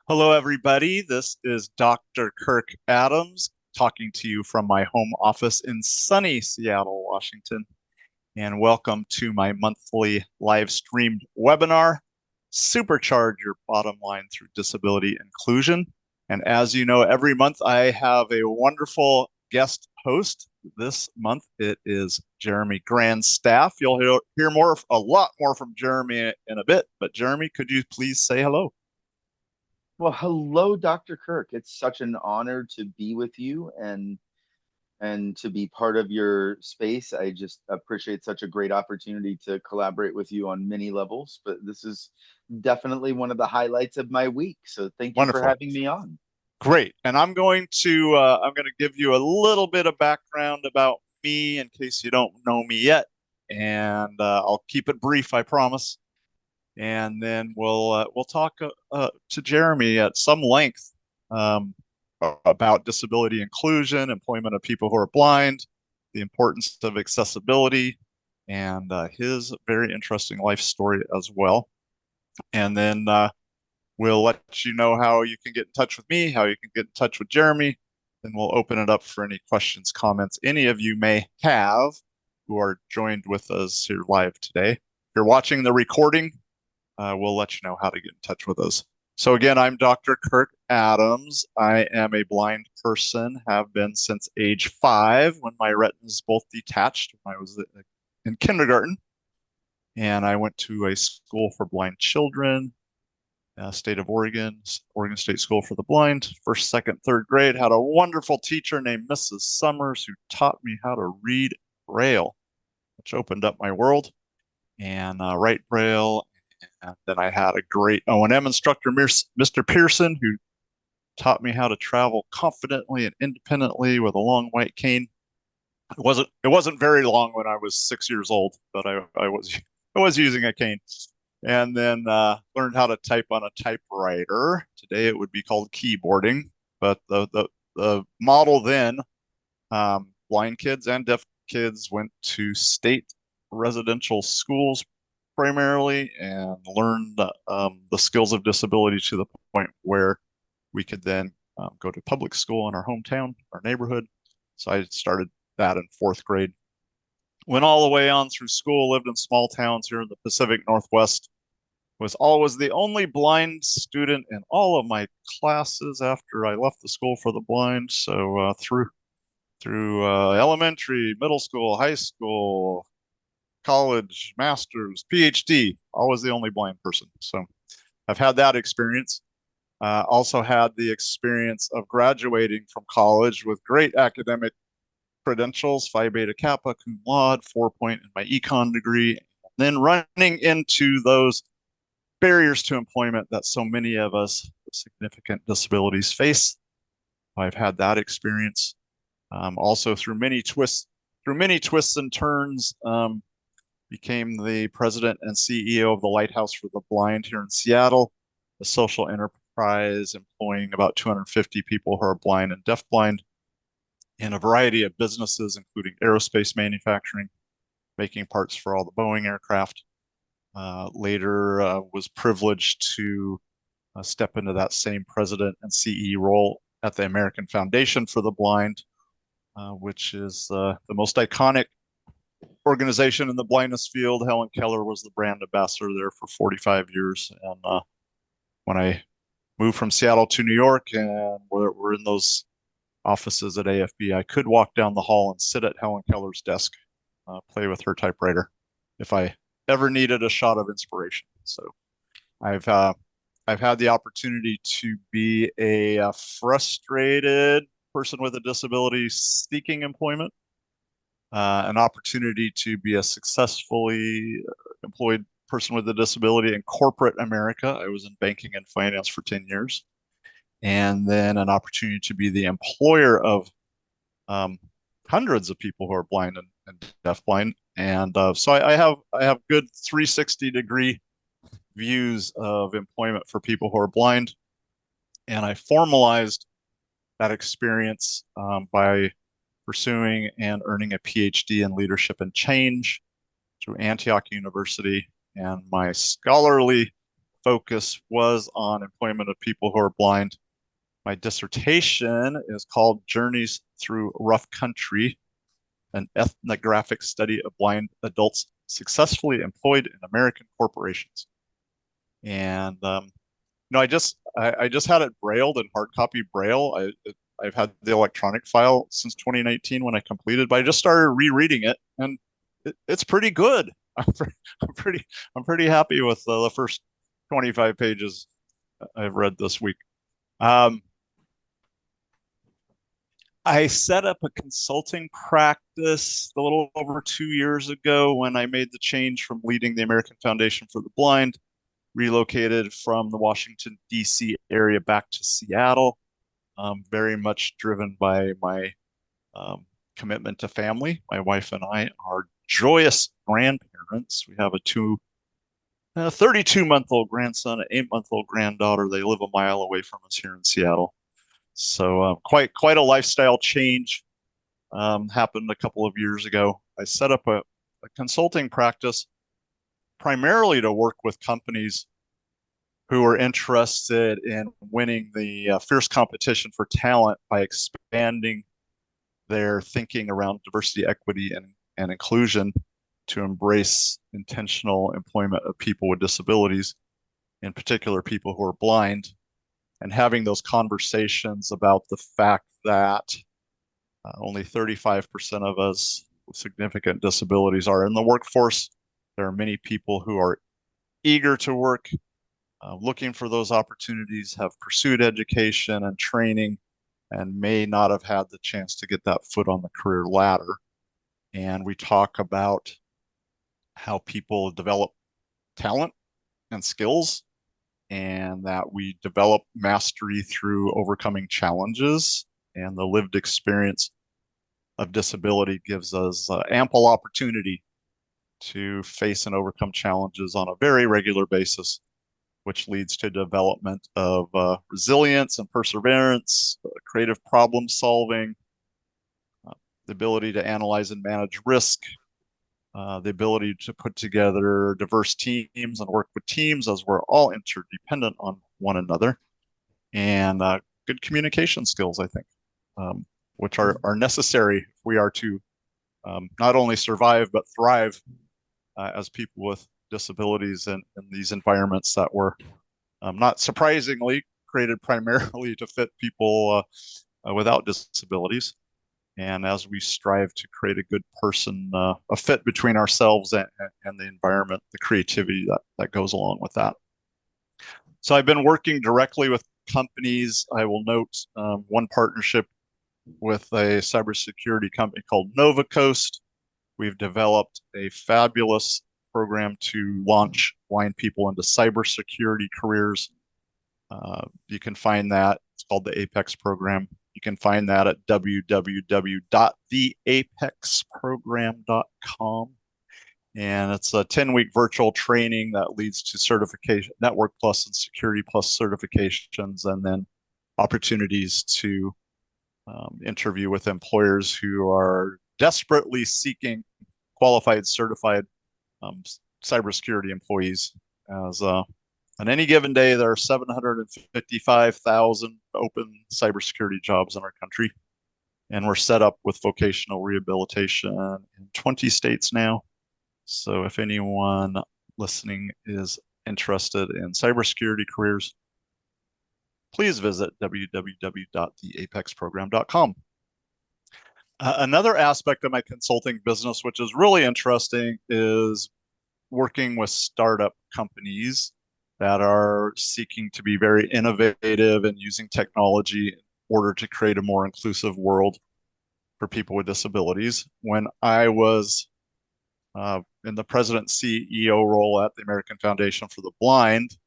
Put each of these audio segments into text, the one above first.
Hello, everybody. This is Dr. Kirk Adams talking to you from my home office in sunny Seattle, Washington. And welcome to my monthly live streamed webinar, Supercharge Your Bottom Line Through Disability Inclusion. And as you know, every month I have a wonderful guest host. This month it is Jeremy Grandstaff. You'll hear a lot more from Jeremy in a bit. But Jeremy, could you please say hello? Well, hello, Dr. Kirk. It's such an honor to be with you and to be part of your space. I just appreciate such a great opportunity to collaborate with you on many levels, but this is definitely one of the highlights of my week. So thank you for Wonderful. having me on. Great. And I'm going to give you a little bit of background about me in case you don't know me yet, and I'll keep it brief, I promise. And then we'll talk to Jeremy at some length um, about disability inclusion, employment of people who are blind, the importance of accessibility, and his very interesting life story as well. And then we'll let you know how you can get in touch with me, how you can get in touch with Jeremy, and we'll open it up for any questions, comments any of you may have who are joined with us here live today. If you're watching the recording, we'll let you know how to get in touch with us. So again, I'm Dr. Kirk Adams. I am a blind person, have been since age 5 when my retinas both detached when I was in kindergarten. And I went to a school for blind children, state of Oregon, Oregon State School for the Blind. First, second, third grade, had a wonderful teacher named Mrs. Summers who taught me how to read Braille, which opened up my world, and write Braille. And then I had a great O&M instructor, Mr. Pearson, who taught me how to travel confidently and independently with a long white cane. It wasn't very long when I was 6 years old, but I was using a cane, and then learned how to type on a typewriter. Today it would be called keyboarding, but the model then, blind kids and deaf kids went to state residential schools primarily and learned the skills of disability to the point where we could then go to public school in our hometown, our neighborhood. So I started that in 4th grade. Went all the way on through school, lived in small towns here in the Pacific Northwest, was always the only blind student in all of my classes after I left the school for the blind. So through elementary, middle school, high school, college, master's, PhD, always the only blind person. So I've had that experience. Also had the experience of graduating from college with great academic credentials, Phi Beta Kappa, cum laude, 4-point in my econ degree, and then running into those barriers to employment that so many of us with significant disabilities face. I've had that experience. Also through many twists and turns, became the president and CEO of the Lighthouse for the Blind here in Seattle, a social enterprise employing about 250 people who are blind and deafblind in a variety of businesses, including aerospace manufacturing, making parts for all the Boeing aircraft. Later was privileged to step into that same president and CE role at the American Foundation for the Blind, which is the most iconic organization in the blindness field. Helen Keller was the brand ambassador there for 45 years. And when I moved from Seattle to New York and we're in those offices at AFB, I could walk down the hall and sit at Helen Keller's desk, play with her typewriter if I ever needed a shot of inspiration. So I've I've had the opportunity to be a frustrated person with a disability seeking employment, an opportunity to be a successfully employed person with a disability in corporate America. I was in banking and finance for 10 years. And then an opportunity to be the employer of um, hundreds of people who are blind and deafblind. And so I have good 360-degree views of employment for people who are blind. And I formalized that experience by pursuing and earning a PhD in leadership and change through Antioch University. And my scholarly focus was on employment of people who are blind. My dissertation is called Journeys Through Rough Country, an ethnographic study of blind adults successfully employed in American corporations. And I just had it brailled in hard copy Braille. I've had the electronic file since 2019 when I completed, but I just started rereading it, and it's pretty good. I'm pretty happy with the first 25 pages I've read this week. I set up a consulting practice a little over 2 years ago when I made the change from leading the American Foundation for the Blind, relocated from the Washington, D.C. area back to Seattle, very much driven by my commitment to family. My wife and I are joyous grandparents. We have a 32-month-old grandson, an 8-month-old granddaughter. They live a mile away from us here in Seattle. So quite a lifestyle change happened a couple of years ago. I set up a consulting practice primarily to work with companies who are interested in winning the fierce competition for talent by expanding their thinking around diversity, equity, and inclusion to embrace intentional employment of people with disabilities, in particular people who are blind, and having those conversations about the fact that only 35% of us with significant disabilities are in the workforce. There are many people who are eager to work, looking for those opportunities, have pursued education and training, and may not have had the chance to get that foot on the career ladder. And we talk about how people develop talent and skills, and that we develop mastery through overcoming challenges. And the lived experience of disability gives us ample opportunity to face and overcome challenges on a very regular basis, which leads to development of resilience and perseverance, creative problem solving, the ability to analyze and manage risk, the ability to put together diverse teams and work with teams as we're all interdependent on one another, and good communication skills, I think, which are necessary if we are to not only survive but thrive as people with disabilities in these environments that were not surprisingly created primarily to fit people without disabilities. And as we strive to create a good person, a fit between ourselves and the environment, the creativity that goes along with that. So I've been working directly with companies. I will note one partnership with a cybersecurity company called Nova Coast. We've developed a fabulous program to launch blind people into cybersecurity careers. You can find that. It's called the Apex program. You can find that at www.theapexprogram.com. And it's a 10-week virtual training that leads to certification, Network Plus and Security Plus certifications, and then opportunities to interview with employers who are desperately seeking qualified, certified cybersecurity employees. As on any given day, there are 755,000 open cybersecurity jobs in our country, and we're set up with vocational rehabilitation in 20 states now. So if anyone listening is interested in cybersecurity careers, please visit www.theapexprogram.com. Another aspect of my consulting business, which is really interesting, is working with startup companies that are seeking to be very innovative and using technology in order to create a more inclusive world for people with disabilities. When I was in the president CEO role at the American Foundation for the Blind,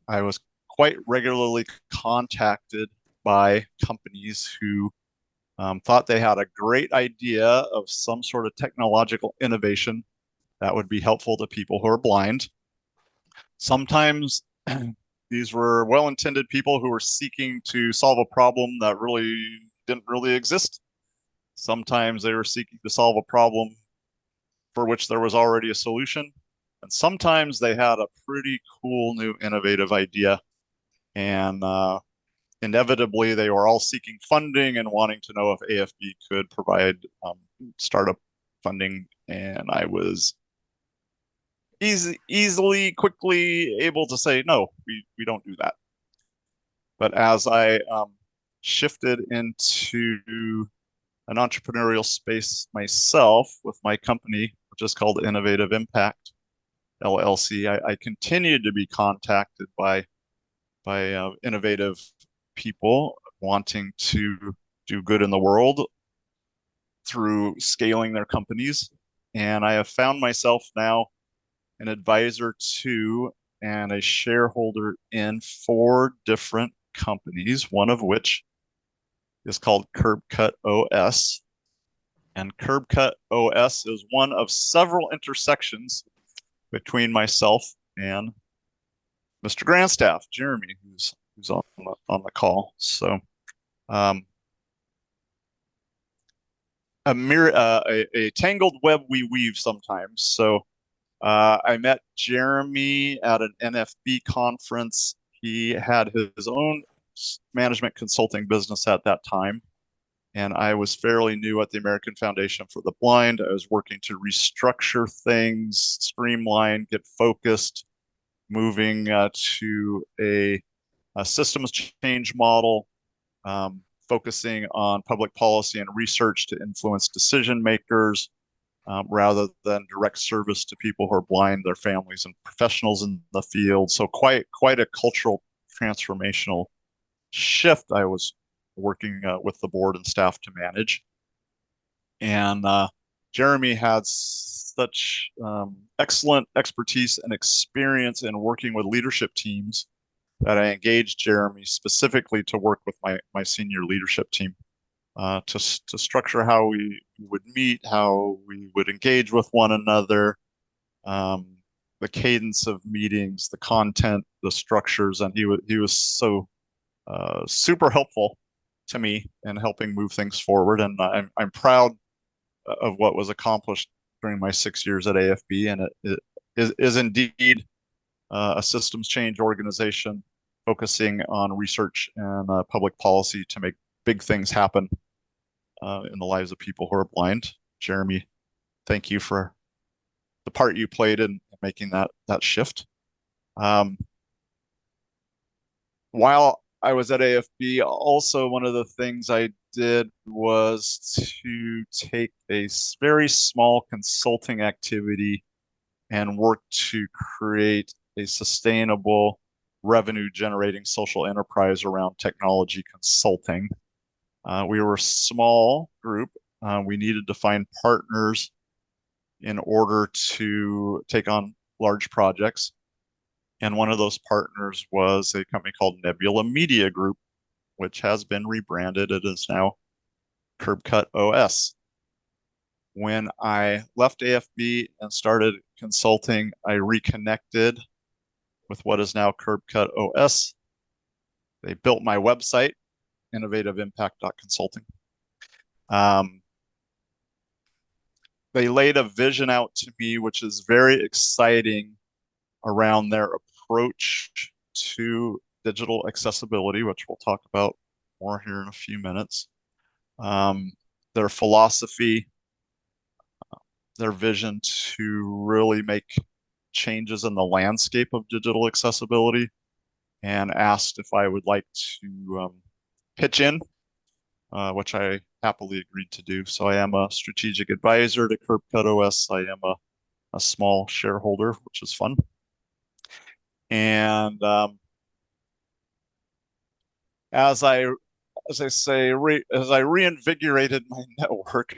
I was quite regularly contacted by companies who thought they had a great idea of some sort of technological innovation that would be helpful to people who are blind. Sometimes these were well-intended people who were seeking to solve a problem that really didn't really exist. Sometimes they were seeking to solve a problem for which there was already a solution. And sometimes they had a pretty cool new innovative idea. And inevitably, they were all seeking funding and wanting to know if AFB could provide startup funding. And I was quickly able to say, no, we don't do that. But as I shifted into an entrepreneurial space myself with my company, which is called Innovative Impact LLC, I continued to be contacted by innovative people wanting to do good in the world through scaling their companies. And I have found myself now an advisor to and a shareholder in 4 different companies, one of which is called Curb Cut OS. And Curb Cut OS is one of several intersections between myself and Mr. Grandstaff, Jeremy, who's on the call. So a tangled web we weave sometimes. So I met Jeremy at an NFB conference. He had his own management consulting business at that time. And I was fairly new at the American Foundation for the Blind. I was working to restructure things, streamline, get focused, moving to a systems change model, focusing on public policy and research to influence decision makers, rather than direct service to people who are blind, their families, and professionals in the field. So quite a cultural transformational shift I was working with the board and staff to manage. And Jeremy had such excellent expertise and experience in working with leadership teams that I engaged Jeremy specifically to work with my senior leadership team to structure how we would meet, how we would engage with one another, the cadence of meetings, the content, the structures, and he was so super helpful to me in helping move things forward. And I'm proud of what was accomplished during my 6 years at AFB, and it is indeed a systems change organization focusing on research and public policy to make big things happen in the lives of people who are blind. Jeremy, thank you for the part you played in making that shift. While I was at AFB, also one of the things I did was to take a very small consulting activity and work to create a sustainable revenue generating social enterprise around technology consulting. We were a small group. We needed to find partners in order to take on large projects. And one of those partners was a company called Nebula Media Group, which has been rebranded. It is now Curb Cut OS. When I left AFB and started consulting, I reconnected with what is now Curb Cut OS. They built my website, innovativeimpact.consulting. They laid a vision out to me, which is very exciting, around their approach to digital accessibility, which we'll talk about more here in a few minutes. Their philosophy, their vision to really make changes in the landscape of digital accessibility, and asked if I would like to pitch in, which I happily agreed to do. So I am a strategic advisor to Curb Cut OS. I am a small shareholder, which is fun. And as I reinvigorated my network,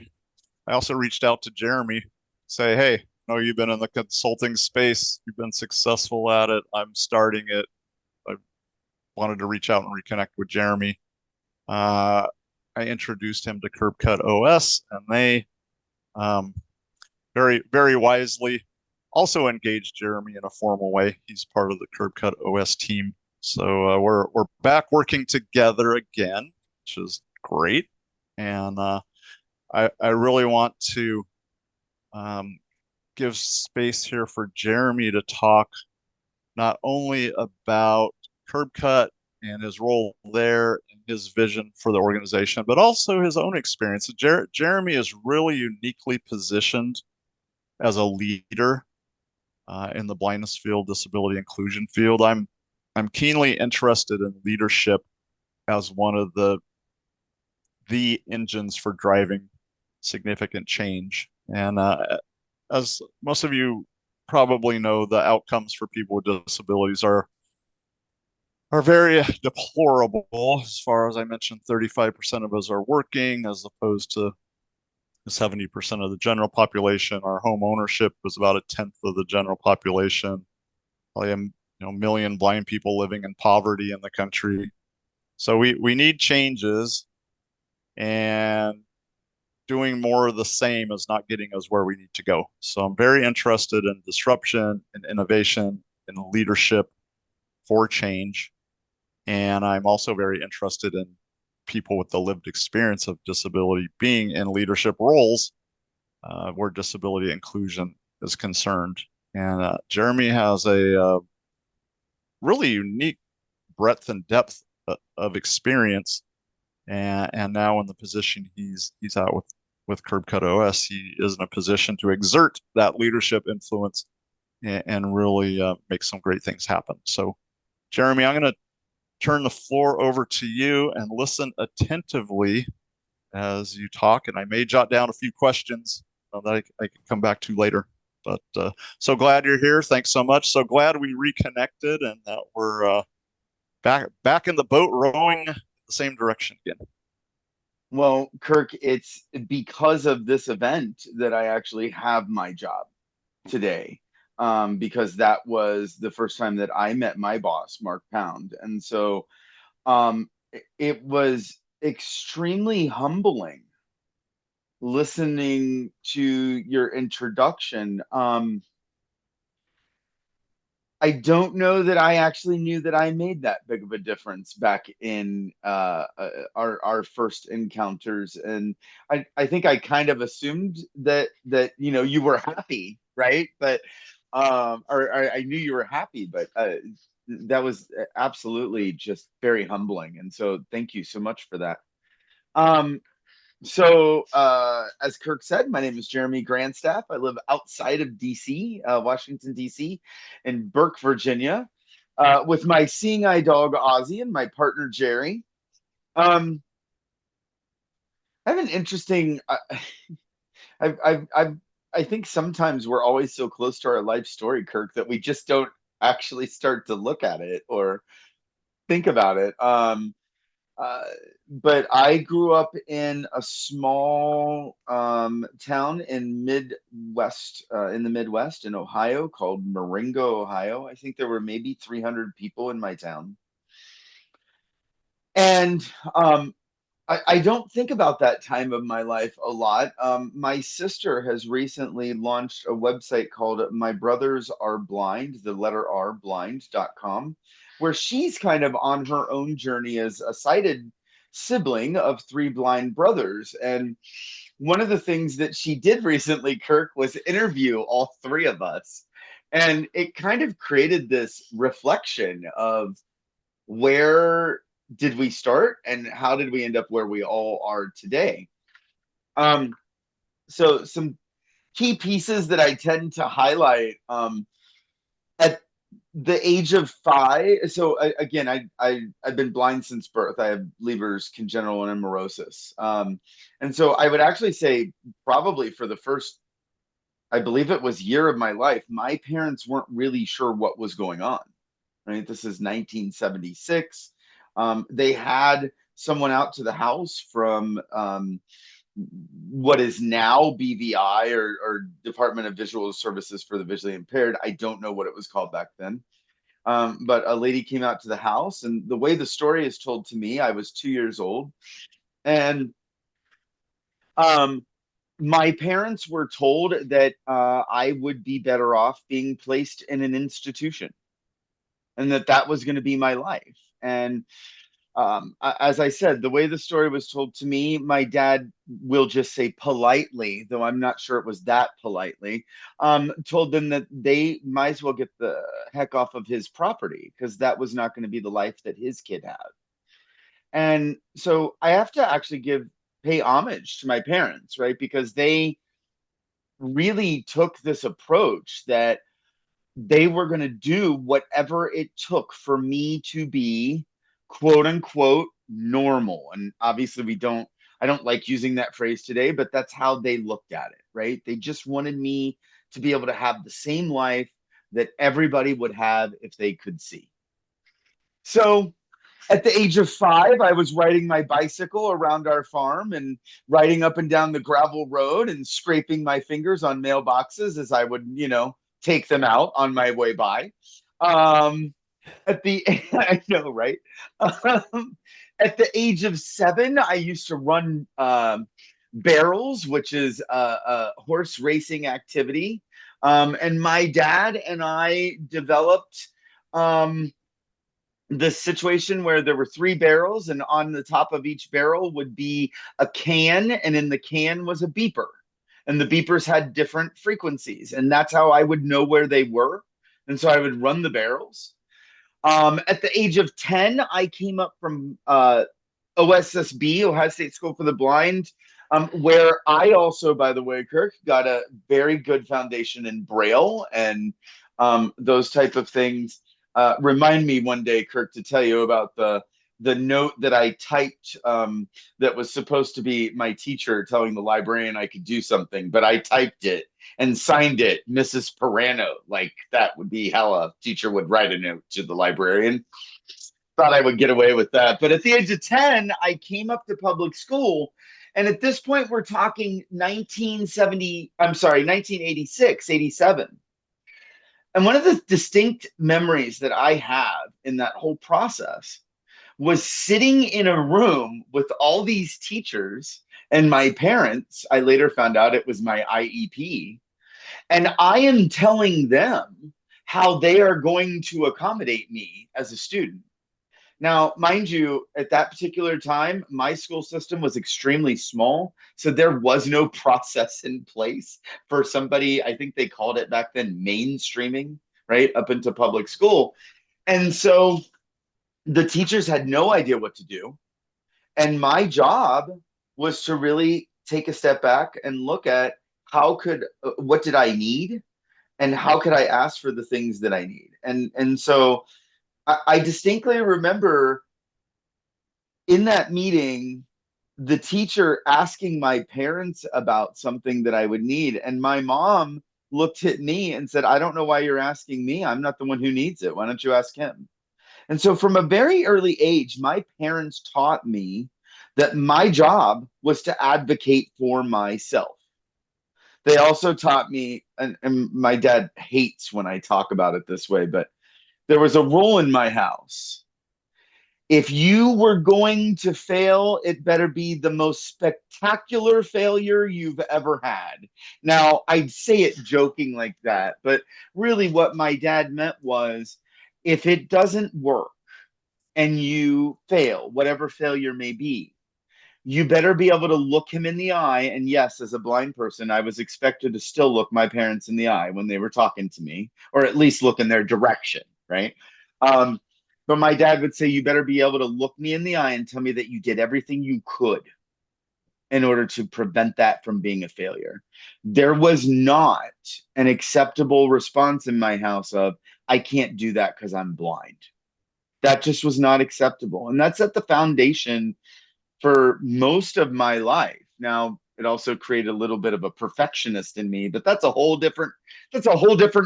I also reached out to Jeremy, say, hey, I know you've been in the consulting space, you've been successful at it, I'm starting it. I wanted to reach out and reconnect with Jeremy. I introduced him to Curb Cut OS, and they very, very wisely also engaged Jeremy in a formal way. He's part of the Curb Cut OS team. So we're back working together again, which is great. And I really want to give space here for Jeremy to talk not only about Curb Cut and his role there and his vision for the organization, but also his own experience. Jeremy is really uniquely positioned as a leader in the blindness field, disability inclusion field. I'm keenly interested in leadership as one of the engines for driving significant change. And as most of you probably know, the outcomes for people with disabilities are very deplorable. As far as I mentioned, 35% of us are working as opposed to 70% of the general population. Our home ownership was about a tenth of the general population. Probably a million blind people living in poverty in the country. So we need changes, and doing more of the same is not getting us where we need to go. So I'm very interested in disruption and innovation and leadership for change. And I'm also very interested in people with the lived experience of disability being in leadership roles where disability inclusion is concerned. And Jeremy has a really unique breadth and depth of experience. And now in the position he's out with Curb Cut OS, he is in a position to exert that leadership influence and really make some great things happen. So, Jeremy, I'm going to turn the floor over to you and listen attentively as you talk. And I may jot down a few questions that I can come back to later. But so glad you're here. Thanks so much. So glad we reconnected and that we're back in the boat rowing the same direction again. Well, Kirk, it's because of this event that I actually have my job today. Because that was the first time that I met my boss, Mark Pound. And so it was extremely humbling listening to your introduction. I don't know that I actually knew that I made that big of a difference back in our first encounters, and I think I kind of assumed that you were happy, right? But or I knew you were happy, but that was absolutely just very humbling, and so thank you so much for that. Um, so, as Kirk said, my name is Jeremy Grandstaff. I live outside of DC, Washington, DC, in Burke, Virginia, with my seeing eye dog, Ozzy, and my partner, Jerry. Um, I have an interesting, I've, I think sometimes we're always so close to our life story, Kirk, that we just don't actually start to look at it or think about it. Uh, but I grew up in a small town in in the Midwest in Ohio called Marengo, Ohio. I think there were maybe 300 people in my town. And I don't think about that time of my life a lot. My sister has recently launched a website called My Brothers Are Blind, the letter R, blind.com, where she's kind of on her own journey as a sighted sibling of three blind brothers. And one of the things that she did recently, Kirk, was interview all three of us. And it kind of created this reflection of where did we start and how did we end up where we all are today. um so some key pieces that I tend to highlight, at the age of 5. So again, I've been blind since birth. I have Leber's congenital amaurosis, and so I would actually say probably for the first, I believe it was, year of my life, my parents weren't really sure what was going on. Right, this is 1976. They had someone out to the house from what is now BVI, or Department of Visual Services for the Visually Impaired. I don't know what it was called back then. But a lady came out to the house, and the way the story is told to me, I was 2 years old, and um, my parents were told that I would be better off being placed in an institution, and that was going to be my life. And As I said, the way the story was told to me, my dad will just say politely, though I'm not sure it was that politely, told them that they might as well get the heck off of his property because that was not going to be the life that his kid had. And so I have to actually pay homage to my parents, right? Because they really took this approach that they were going to do whatever it took for me to be quote unquote normal. And obviously, I don't like using that phrase today, but that's how they looked at it, right? They just wanted me to be able to have the same life that everybody would have if they could see. So at the age of 5, I was riding my bicycle around our farm and riding up and down the gravel road and scraping my fingers on mailboxes as I would, take them out on my way by. Um, I know, right? At the age of 7, I used to run barrels, which is a horse racing activity. And my dad and I developed um, the situation where there were 3 barrels, and on the top of each barrel would be a can, and in the can was a beeper. And the beepers had different frequencies, and that's how I would know where they were. And so I would run the barrels. At the age of 10, I came up from OSSB, Ohio State School for the Blind, where I also, by the way, Kirk, got a very good foundation in Braille and those type of things. Remind me one day, Kirk, to tell you about the note that I typed that was supposed to be my teacher telling the librarian I could do something, but I typed it and signed it Mrs. Pirano. Like that would be how a teacher would write a note to the librarian. Thought I would get away with that. But at the age of 10, I came up to public school. And at this point, we're talking 1986, 87. And one of the distinct memories that I have in that whole process was sitting in a room with all these teachers and my parents. I later found out it was my IEP. And I am telling them how they are going to accommodate me as a student. Now, mind you, at that particular time, my school system was extremely small. So there was no process in place for somebody, I think they called it back then mainstreaming, right, up into public school. And so the teachers had no idea what to do. And my job was to really take a step back and look at what did I need and how could I ask for the things that I need. And so I distinctly remember in that meeting, the teacher asking my parents about something that I would need. And my mom looked at me and said, I don't know why you're asking me. I'm not the one who needs it. Why don't you ask him? And so from a very early age, my parents taught me that my job was to advocate for myself. They also taught me, and my dad hates when I talk about it this way, but there was a rule in my house. If you were going to fail, it better be the most spectacular failure you've ever had. Now, I'd say it joking like that, but really what my dad meant was if it doesn't work and you fail, whatever failure may be, you better be able to look him in the eye. And yes, as a blind person, I was expected to still look my parents in the eye when they were talking to me, or at least look in their direction, right? Um, but my dad would say, you better be able to look me in the eye and tell me that you did everything you could in order to prevent that from being a failure. There was not an acceptable response in my house of, I can't do that because I'm blind. That just was not acceptable. And that's at the foundation for most of my life. Now, it also created a little bit of a perfectionist in me, but that's a whole different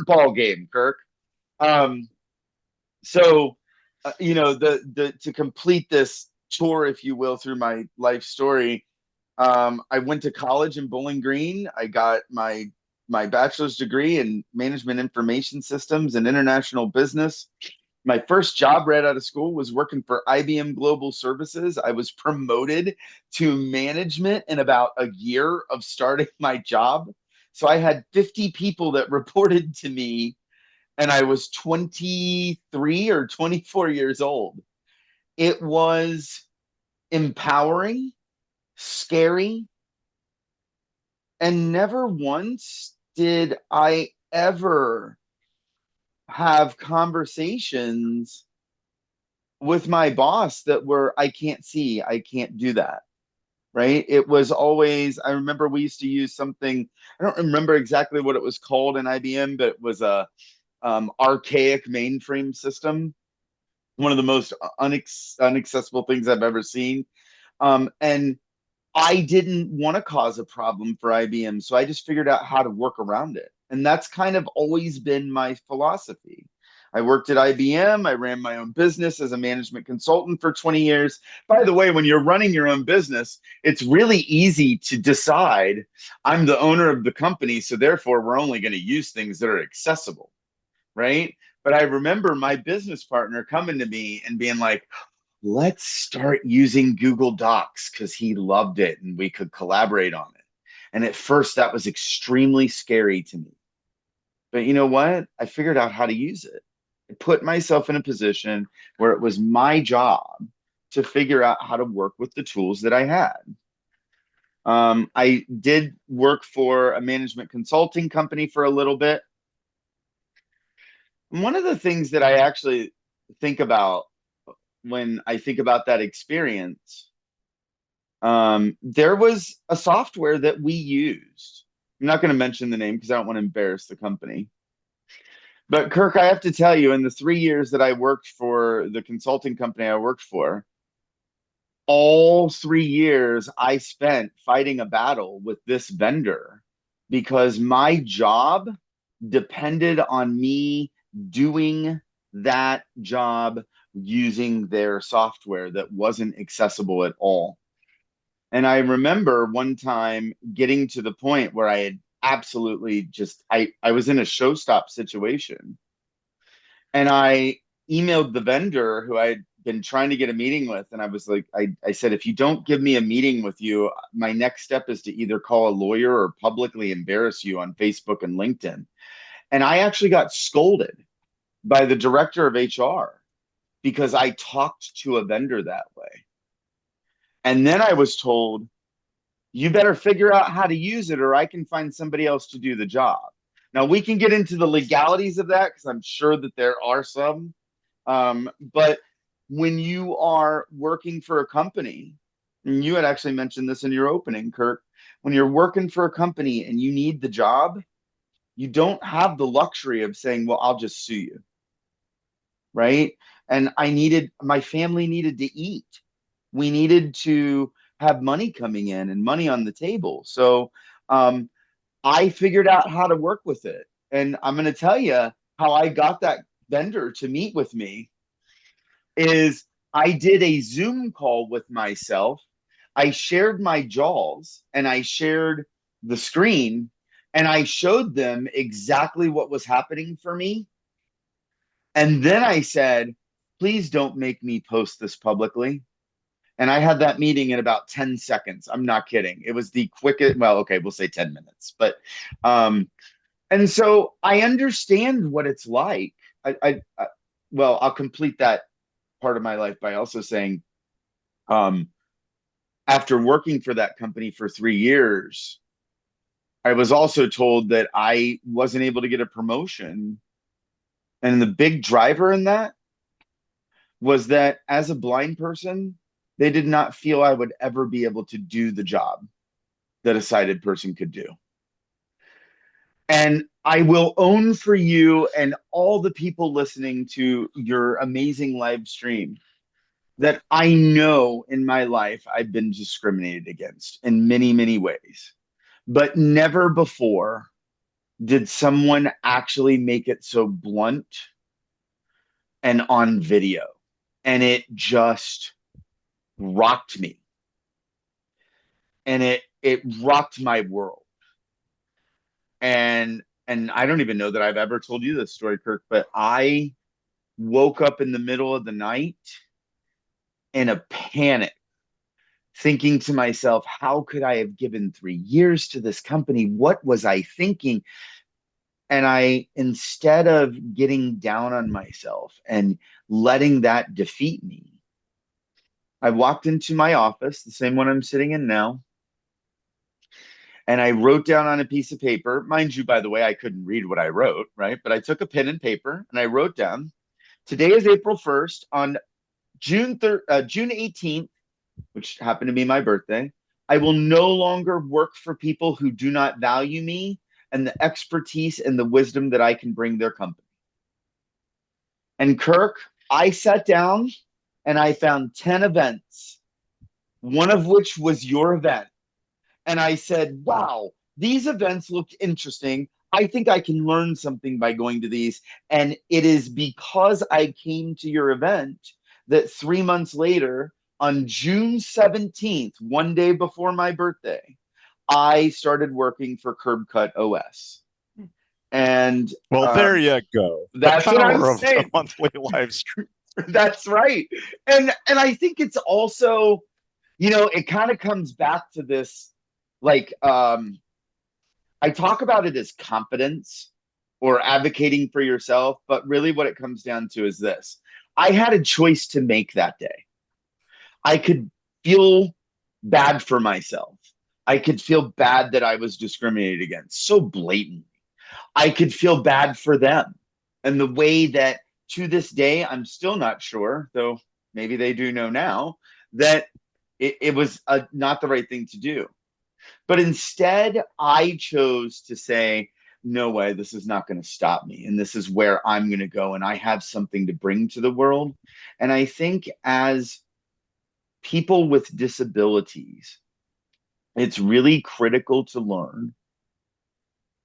ball game, Kirk. Um, so the to complete this tour, if you will, through my life story, I went to college in Bowling Green. I got my bachelor's degree in management information systems and international business. My first job right out of school was working for IBM Global Services. I was promoted to management in about a year of starting my job. So I had 50 people that reported to me, and I was 23 or 24 years old. It was empowering, scary, and never once did I ever have conversations with my boss that were, I can't see, I can't do that. Right. It was always, I remember we used to use something, I don't remember exactly what it was called in IBM, but it was a archaic mainframe system, one of the most unaccessible things I've ever seen. And I didn't want to cause a problem for IBM, so I just figured out how to work around it. And that's kind of always been my philosophy. I worked at IBM. I ran my own business as a management consultant for 20 years. By the way, when you're running your own business, it's really easy to decide I'm the owner of the company, so therefore we're only going to use things that are accessible, right? But I remember my business partner coming to me and being like, let's start using Google Docs because he loved it and we could collaborate on it. And at first, that was extremely scary to me. But you know what? I figured out how to use it. I put myself in a position where it was my job to figure out how to work with the tools that I had. I did work for a management consulting company for a little bit. One of the things that I actually think about when I think about that experience, there was a software that we used. I'm not going to mention the name because I don't want to embarrass the company. But Kirk, I have to tell you, in the 3 years that I worked for the consulting company I worked for, all 3 years I spent fighting a battle with this vendor because my job depended on me doing that job using their software that wasn't accessible at all. And I remember one time getting to the point where I had absolutely just I was in a showstop situation. And I emailed the vendor who I'd been trying to get a meeting with. And I was like, I said, if you don't give me a meeting with you, my next step is to either call a lawyer or publicly embarrass you on Facebook and LinkedIn. And I actually got scolded by the director of HR because I talked to a vendor that way. And then I was told, you better figure out how to use it or I can find somebody else to do the job. Now, we can get into the legalities of that because I'm sure that there are some. But when you are working for a company, and you had actually mentioned this in your opening, Kirk, when you're working for a company and you need the job, you don't have the luxury of saying, well, I'll just sue you. Right. And my family needed to eat. We needed to have money coming in and money on the table. So um, I figured out how to work with it. And I'm going to tell you how I got that vendor to meet with me is I did a Zoom call with myself. I shared my jaws and I shared the screen and I showed them exactly what was happening for me. And then I said, please don't make me post this publicly. And I had that meeting in about 10 seconds. I'm not kidding. It was the quickest, well, okay, we'll say 10 minutes. But and so I understand what it's like. Well, I'll complete that part of my life by also saying, um, after working for that company for 3 years, I was also told that I wasn't able to get a promotion. And the big driver in that was that as a blind person, they did not feel I would ever be able to do the job that a sighted person could do. And I will own for you and all the people listening to your amazing live stream that I know in my life I've been discriminated against in many, many ways. But never before did someone actually make it so blunt and on video. And it just rocked me. And it rocked my world. And I don't even know that I've ever told you this story, Kirk, but I woke up in the middle of the night in a panic, thinking to myself, how could I have given 3 years to this company? What was I thinking? And instead of getting down on myself and letting that defeat me, I walked into my office, the same one I'm sitting in now, and I wrote down on a piece of paper. Mind you, by the way, I couldn't read what I wrote, right? But I took a pen and paper and I wrote down, today is April 1st. On June 18th, which happened to be my birthday, I will no longer work for people who do not value me and the expertise and the wisdom that I can bring their company. And Kirk, I sat down and I found 10 events, one of which was your event. And I said, wow, these events looked interesting. I think I can learn something by going to these. And it is because I came to your event that 3 months later, on June 17th, one day before my birthday, I started working for Curb Cut OS. And Well, there you go. The that's what I'm power of the saying. monthly live stream. That's right. And I think it's also, it kind of comes back to this, like, I talk about it as confidence or advocating for yourself, but really what it comes down to is this. I had a choice to make that day. I could feel bad for myself. I could feel bad that I was discriminated against so blatantly. I could feel bad for them. And the way that to this day, I'm still not sure, though maybe they do know now, that it was not the right thing to do. But instead, I chose to say, no way, this is not going to stop me. And this is where I'm going to go. And I have something to bring to the world. And I think as people with disabilities, it's really critical to learn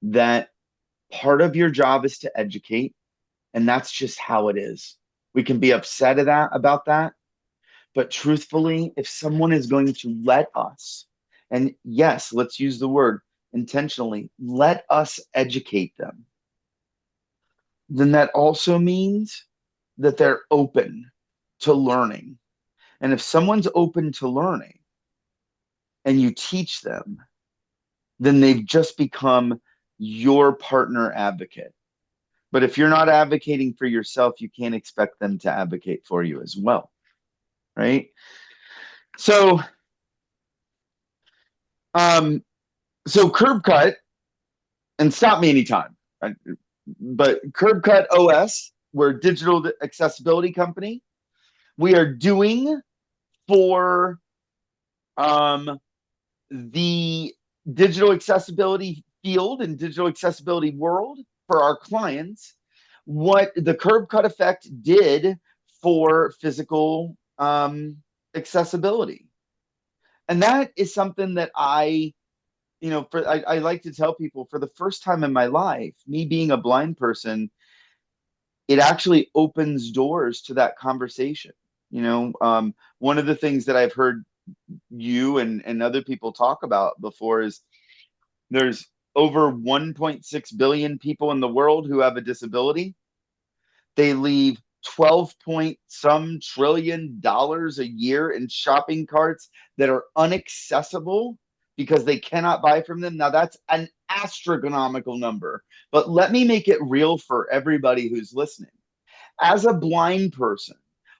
that part of your job is to educate. And that's just how it is. We can be upset about that. But truthfully, if someone is going to let us, and yes, let's use the word intentionally, let us educate them, then that also means that they're open to learning. And if someone's open to learning and you teach them, then they've just become your partner advocate. But if you're not advocating for yourself, you can't expect them to advocate for you as well. Right? So, Curb Cut, and stop me anytime, right? But Curb Cut OS, we're a digital accessibility company. We are doing for the digital accessibility field and digital accessibility world for our clients what the Curb Cut effect did for physical accessibility. And that is something that I like to tell people, for the first time in my life, me being a blind person, it actually opens doors to that conversation. One of the things that I've heard you and other people talk about before is there's over 1.6 billion people in the world who have a disability. They leave 12 point some trillion dollars a year in shopping carts that are unaccessible because they cannot buy from them. Now that's an astronomical number, but let me make it real for everybody who's listening. As a blind person,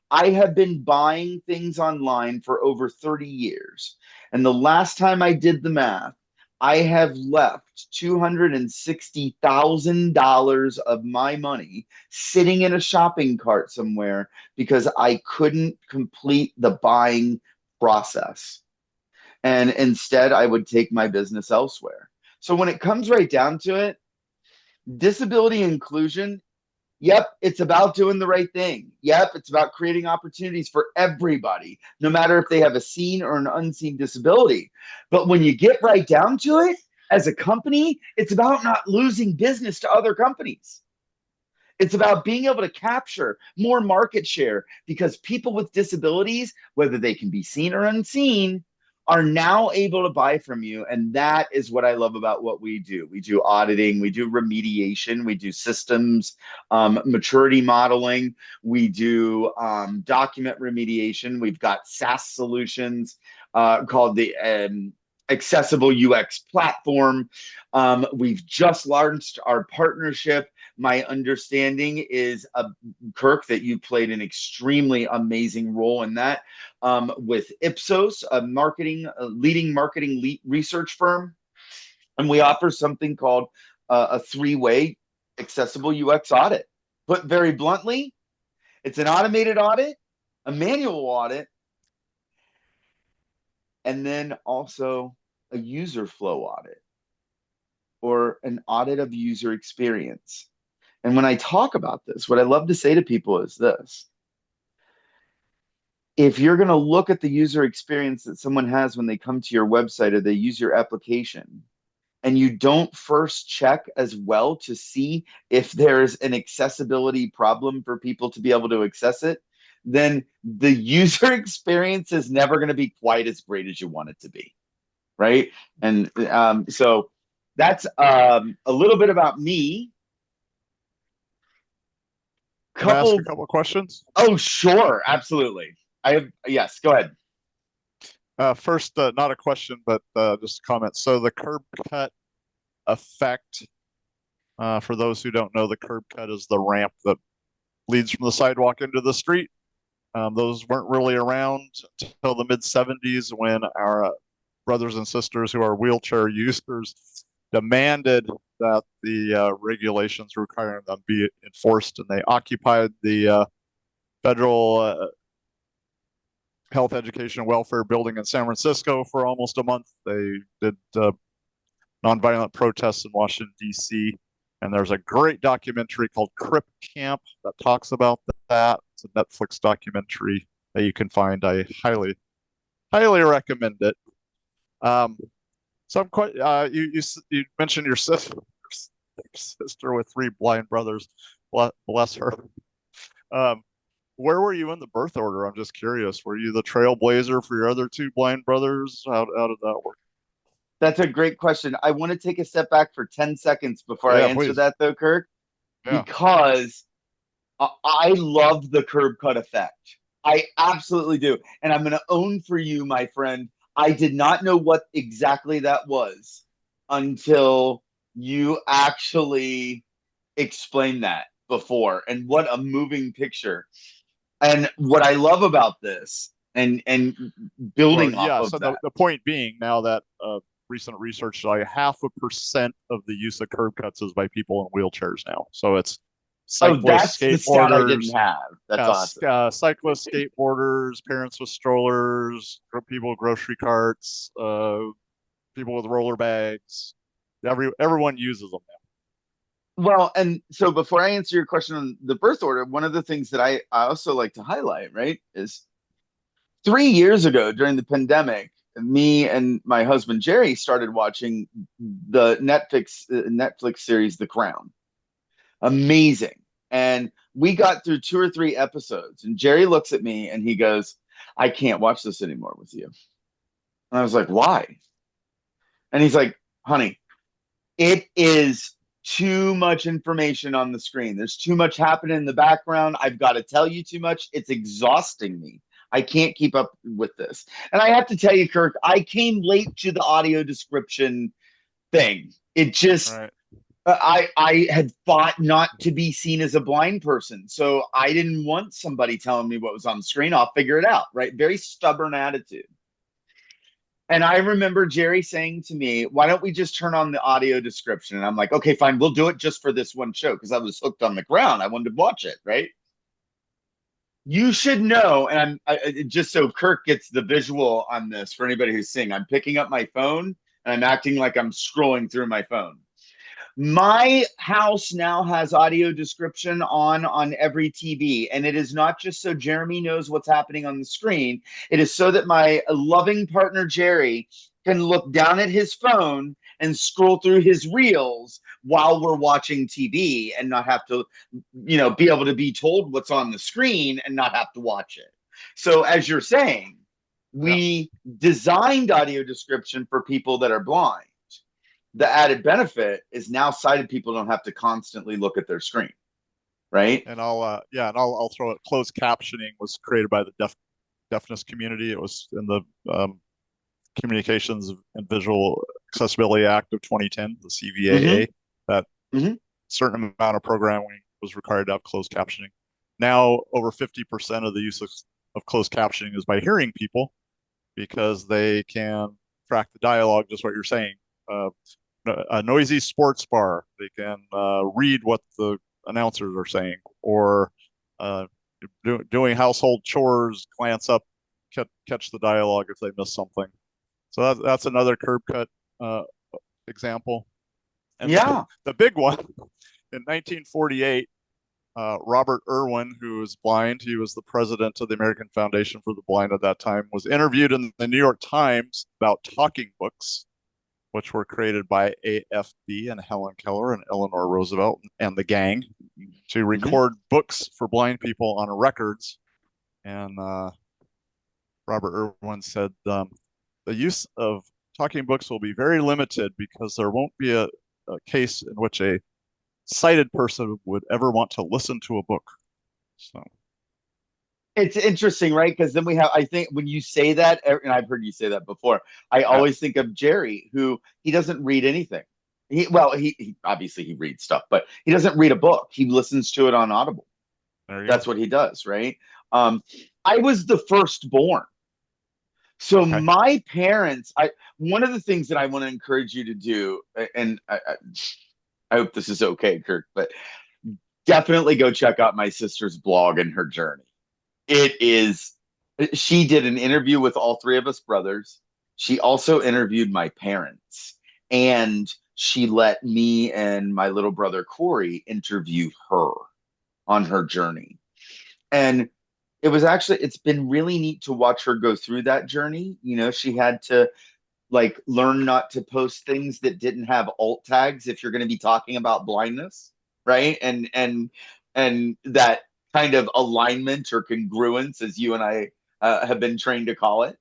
I have been buying things online for over 30 years. And the last time I did the math, I have left $260,000 of my money sitting in a shopping cart somewhere because I couldn't complete the buying process. And instead, I would take my business elsewhere. So when it comes right down to it, disability inclusion, yep, it's about doing the right thing. Yep, it's about creating opportunities for everybody, no matter if they have a seen or an unseen disability. But when you get right down to it, as a company, it's about not losing business to other companies. It's about being able to capture more market share because people with disabilities, whether they can be seen or unseen, are now able to buy from you. And that is what I love about what we do. We do auditing, we do remediation, we do systems, maturity modeling, we do document remediation. We've got SaaS solutions called the Accessible UX platform. We've just launched our partnership My understanding is, Kirk, that you played an extremely amazing role in that, with Ipsos, a leading marketing research firm, and we offer something called a three-way accessible UX audit. Put very bluntly, it's an automated audit, a manual audit, and then also a user flow audit, or an audit of user experience. And when I talk about this, what I love to say to people is this: if you're going to look at the user experience that someone has when they come to your website or they use your application, and you don't first check as well to see if there's an accessibility problem for people to be able to access it, then the user experience is never going to be quite as great as you want it to be. Right. And so that's a little bit about me. Can I ask a couple of questions? Oh, sure. Absolutely. Yes, go ahead. First, not a question, but just a comment. So the curb cut effect, for those who don't know, the curb cut is the ramp that leads from the sidewalk into the street. Those weren't really around until the mid 70s, when our brothers and sisters who are wheelchair users demanded that the regulations requiring them be enforced, and they occupied the federal health, education, and welfare building in San Francisco for almost a month. They did nonviolent protests in Washington, D.C., and there's a great documentary called Crip Camp that talks about that. It's a Netflix documentary that you can find. I highly recommend it. So I'm quite. You mentioned your sister with three blind brothers. Bless her. Where were you in the birth order? I'm just curious. Were you the trailblazer for your other two blind brothers? How did that work? That's a great question. I want to take a step back for 10 seconds before I answer that, though, Kirk, because I love the curb cut effect. I absolutely do. And I'm going to own for you, my friend, I did not know what exactly that was until you actually explained that before. And what a moving picture. And what I love about this, and building off of that. The point being, now that recent research, like 0.5% of the use of curb cuts is by people in wheelchairs now. So it's cyclists, that's the stat I didn't skateboarders, have. That's awesome. Cyclists, skateboarders, parents with strollers, people with grocery carts, people with roller bags. Everyone uses them now. Well, and so before I answer your question on the birth order, one of the things that I also like to highlight, right, is 3 years ago during the pandemic, me and my husband Jerry started watching the Netflix series The Crown. Amazing. And we got through 2 or 3 episodes, and Jerry looks at me and he goes, "I can't watch this anymore with you." And I was like, "Why?" And he's like, "Honey, it is too much information on the screen. There's too much happening in the background. I've got to tell you too much. It's exhausting me. I can't keep up with this." And I have to tell you, Kirk, I came late to the audio description thing. It just, right. I had fought not to be seen as a blind person. So I didn't want somebody telling me what was on the screen. I'll figure it out, right? Very stubborn attitude. And I remember Jerry saying to me, "Why don't we just turn on the audio description?" And I'm like, "Okay, fine. We'll do it just for this one show," because I was hooked on The Crown. I wanted to watch it, right? You should know, and just so Kirk gets the visual on this for anybody who's seeing, I'm picking up my phone and I'm acting like I'm scrolling through my phone. My house now has audio description on every TV, and it is not just so Jeremy knows what's happening on the screen. It is so that my loving partner Jerry can look down at his phone and scroll through his reels while we're watching TV, and not have to, be able to be told what's on the screen and not have to watch it. So as you're saying, we designed audio description for people that are blind. The added benefit is now sighted people don't have to constantly look at their screen, right? And I'll throw it. Closed captioning was created by the deafness community. It was in the Communications and Visual Accessibility Act of 2010, the CVAA. That certain amount of programming was required to have closed captioning. Now, over 50% of the use of closed captioning is by hearing people because they can track the dialogue, just what you're saying. A noisy sports bar, they can read what the announcers are saying, or doing household chores, glance up, catch the dialogue if they miss something. So that's another curb cut example. And Yeah. the big one, in 1948, Robert Irwin, who was blind, he was the president of the American Foundation for the Blind at that time, was interviewed in the New York Times about talking books, which were created by AFB and Helen Keller and Eleanor Roosevelt and the gang to record books for blind people on records. And Robert Irwin said, the use of talking books will be very limited because there won't be a case in which a sighted person would ever want to listen to a book. So it's interesting, right? Because then we have, I think when you say that, and I've heard you say that before, I always think of Jerry, who he doesn't read anything. He obviously he reads stuff, but he doesn't read a book. He listens to it on Audible. That's what he does, right? I was the firstborn. So my parents, one of the things that I want to encourage you to do, and I hope this is okay, Kirk, but definitely go check out my sister's blog and her journey. She did an interview with all three of us brothers. She also interviewed my parents, and she let me and my little brother Corey interview her on her journey. And it's been really neat to watch her go through that journey. You know, she had to like learn not to post things that didn't have alt tags if you're going to be talking about blindness, right? And that kind of alignment or congruence, as you and I have been trained to call it,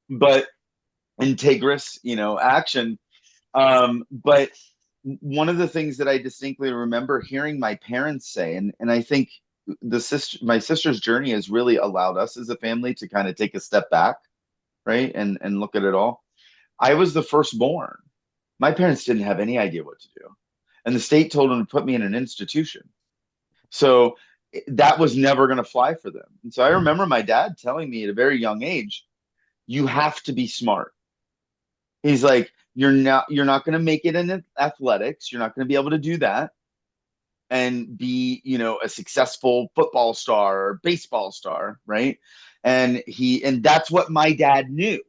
but integrous, action. But one of the things that I distinctly remember hearing my parents say, and I think my sister's journey has really allowed us as a family to kind of take a step back, right, and look at it all. I was the firstborn. My parents didn't have any idea what to do, and the state told them to put me in an institution. So that was never going to fly for them. And so I remember my dad telling me at a very young age, "You have to be smart." He's like, "You're not going to make it in athletics. You're not going to be able to do that and be, a successful football star or baseball star, right?" And that's what my dad knew,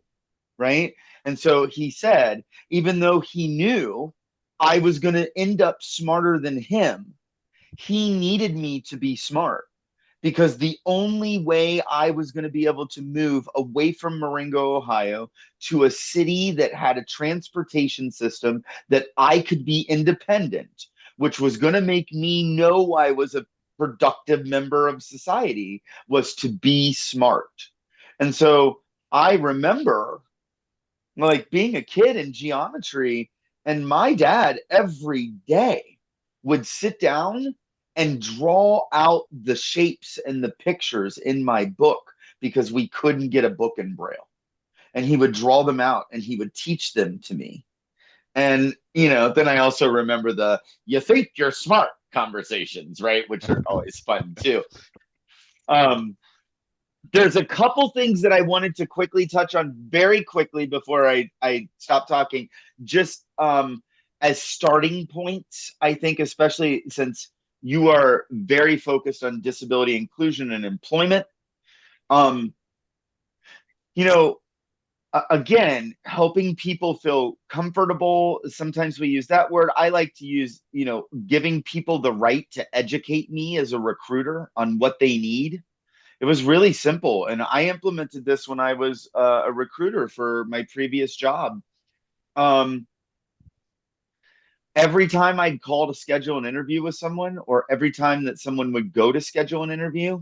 right? And so he said, even though he knew I was going to end up smarter than him, he needed me to be smart, because the only way I was going to be able to move away from Marengo, Ohio, to a city that had a transportation system that I could be independent, which was going to make me know I was a productive member of society, was to be smart. And so I remember like being a kid in geometry, and my dad every day would sit down and draw out the shapes and the pictures in my book, because we couldn't get a book in Braille. And he would draw them out and he would teach them to me. And, then I also remember the "you think you're smart" conversations, right? Which are always fun too. There's a couple things that I wanted to quickly touch on very quickly before I stop talking, just as starting points, I think, especially since you are very focused on disability inclusion and employment. Um, you know, Again, helping people feel comfortable. Sometimes we use that word. I like to use, giving people the right to educate me as a recruiter on what they need. It was really simple. And I implemented this when I was a recruiter for my previous job. Every time I'd call to schedule an interview with someone, or every time that someone would go to schedule an interview,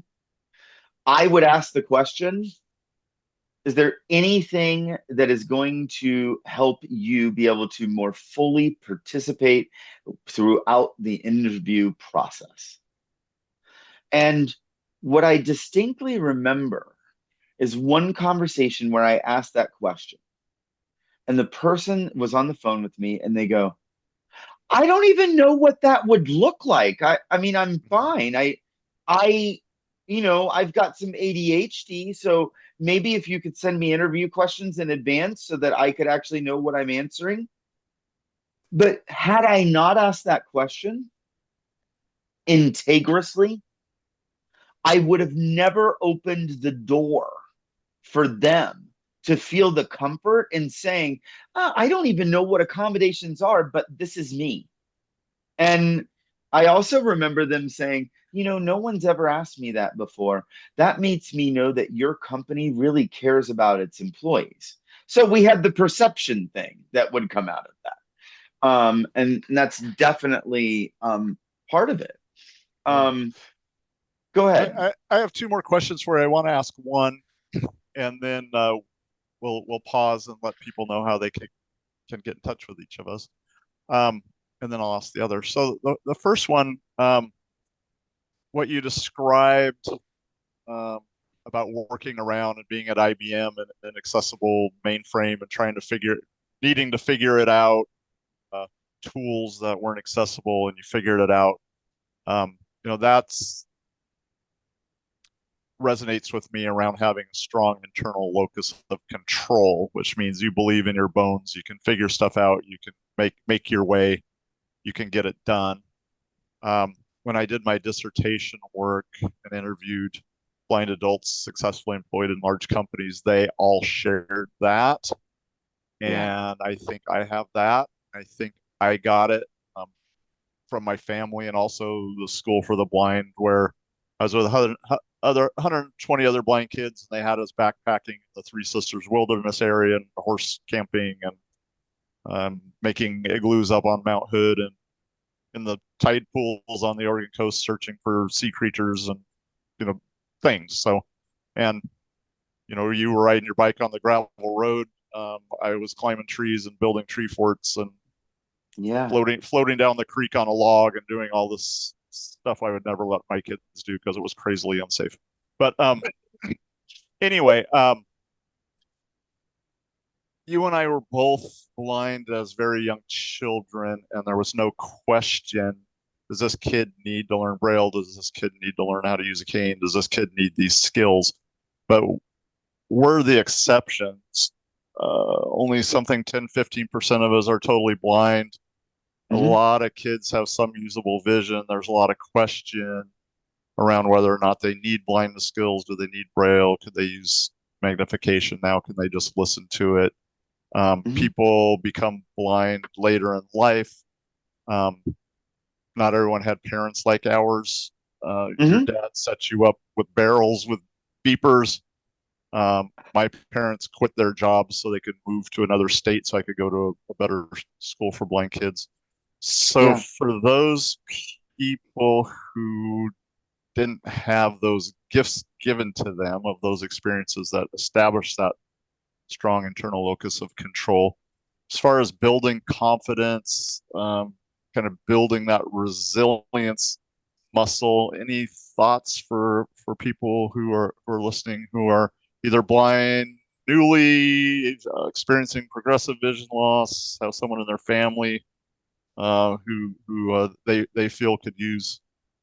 I would ask the question, is there anything that is going to help you be able to more fully participate throughout the interview process? And what I distinctly remember is one conversation where I asked that question, and the person was on the phone with me, and they go, I don't even know what that would look like. I mean, I'm fine. I, I've got some ADHD, so maybe if you could send me interview questions in advance so that I could actually know what I'm answering. But had I not asked that question integriously, I would have never opened the door for them to feel the comfort in saying, I don't even know what accommodations are, but this is me. And I also remember them saying, no one's ever asked me that before. That makes me know that your company really cares about its employees. So we had the perception thing that would come out of that. And that's definitely part of it. Yeah. Um, Go ahead. I have two more questions for you. I want to ask one, and then we'll pause and let people know how they can get in touch with each of us. And then I'll ask the other. So the first one, what you described um, about working around and being at IBM and an accessible mainframe and needing to figure it out, uh, tools that weren't accessible, and you figured it out. That's resonates with me around having a strong internal locus of control, which means you believe in your bones, you can figure stuff out, you can make your way, you can get it done. When I did my dissertation work and interviewed blind adults successfully employed in large companies, they all shared that. Yeah. And I think I have that. I think I got it from my family and also the School for the Blind, where I was with 120 other blind kids, and they had us backpacking the Three Sisters Wilderness area and horse camping and making igloos up on Mount Hood and in the tide pools on the Oregon coast, searching for sea creatures and you know things. So, and you were riding your bike on the gravel road. I was climbing trees and building tree forts and Yeah. floating down the creek on a log and doing all this stuff I would never let my kids do because it was crazily unsafe. But anyway, you and I were both blind as very young children, and there was no question, does this kid need to learn Braille? Does this kid need to learn how to use a cane? Does this kid need these skills? But we're the exceptions. Only something 10-15% of us are totally blind. A Mm-hmm. lot of kids have some usable vision. There's a lot of question around whether or not they need blindness skills. Do they need Braille? Could they use magnification now? Can they just listen to it? Mm-hmm. People become blind later in life. Um, Not everyone had parents like ours. Your Mm-hmm. dad set you up with barrels with beepers. My parents quit their jobs so they could move to another state so I could go to a better school for blind kids. So Yeah. for those people who didn't have those gifts given to them of those experiences that established that strong internal locus of control, as far as building confidence, kind of building that resilience muscle, any thoughts for people who are listening who are either blind, newly experiencing progressive vision loss, have someone in their family who they feel could use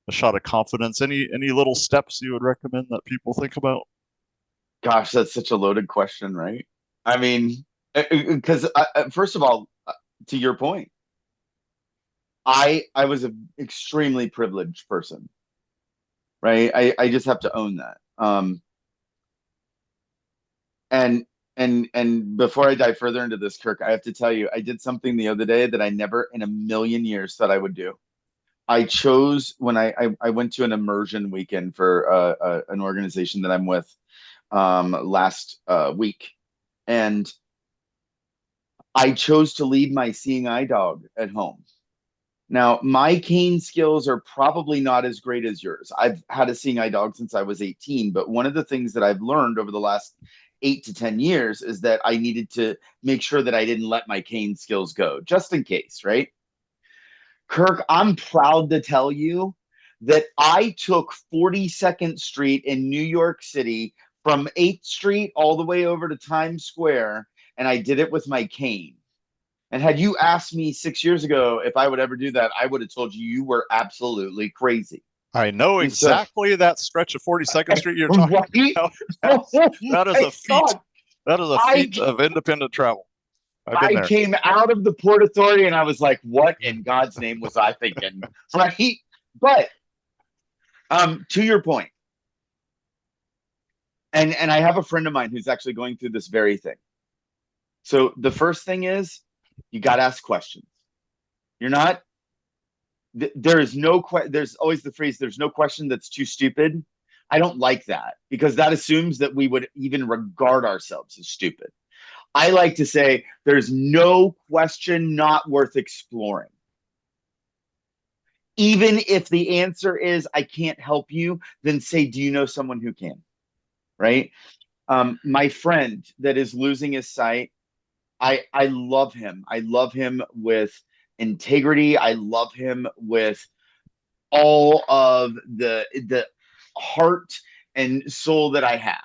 a shot of confidence? Any little steps you would recommend that people think about? Gosh, that's such a loaded question, right? I mean, because first of all, to your point, I was an extremely privileged person, right? I just have to own that. And and before I dive further into this, Kirk, I have to tell you, I did something the other day that I never in a million years thought I would do. I chose when I went to an immersion weekend for an organization that I'm with last week, and I chose to leave my seeing eye dog at home. Now, my cane skills are probably not as great as yours. I've had a seeing eye dog since I was 18, but one of the things that I've learned over the last 8 to 10 years is that I needed to make sure that I didn't let my cane skills go, just in case, right? Kirk, I'm proud to tell you that I took 42nd Street in New York City from 8th Street all the way over to Times Square, and I did it with my cane. And had you asked me 6 years ago if I would ever do that, I would have told you you were absolutely crazy. I know And so, exactly that stretch of 42nd Street you're talking right? about. Oh That is my a feat. God. That is a I feat of independent travel. I've been I there. came out of the Port Authority and I was like, what in God's name was I thinking? Right? But to your point, and I have a friend of mine who's actually going through this very thing. So the first thing is you got to ask questions. You're not there is no there's always the phrase there's no question that's too stupid. I don't like that because that assumes that we would even regard ourselves as stupid. I like to say there's no question not worth exploring. Even if the answer is I can't help you, then say, do you know someone who can? Right? My friend that is losing his sight, I love him. I love him with integrity. I love him with all of the heart and soul that I have.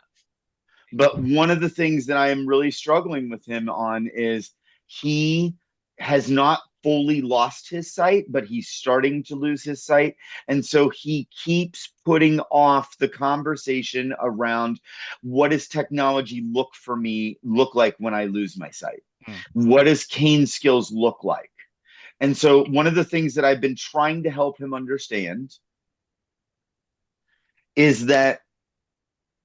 But one of the things that I am really struggling with him on is he has not fully lost his sight, but he's starting to lose his sight. And so he keeps putting off the conversation around what does technology look like when I lose my sight? Hmm. What does cane skills look like? And so one of the things that I've been trying to help him understand is that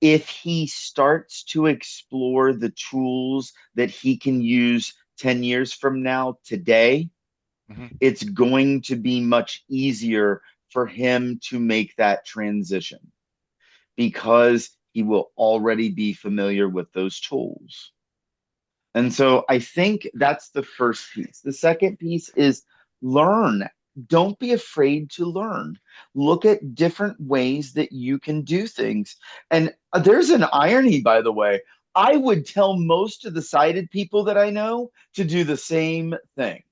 if he starts to explore the tools that he can use 10 years from now today, Mm-hmm. it's going to be much easier for him to make that transition because he will already be familiar with those tools. And so I think that's the first piece. The second piece is learn. Don't be afraid to learn. Look at different ways that you can do things. And there's an irony, by the way. I would tell most of the sighted people that I know to do the same thing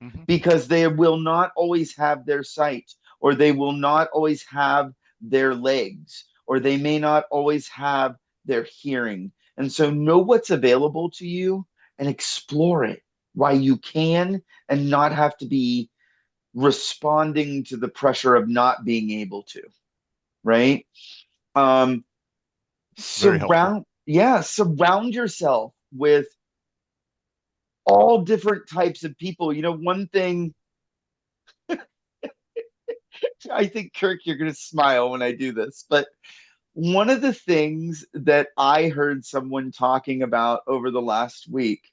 Mm-hmm. because they will not always have their sight, or they will not always have their legs, or they may not always have their hearing. And so know what's available to you and explore it while you can and not have to be responding to the pressure of not being able to, right? Um, Very helpful. surround yourself with all different types of people. One thing I think, Kirk, you're going to smile when I do this, but one of the things that I heard someone talking about over the last week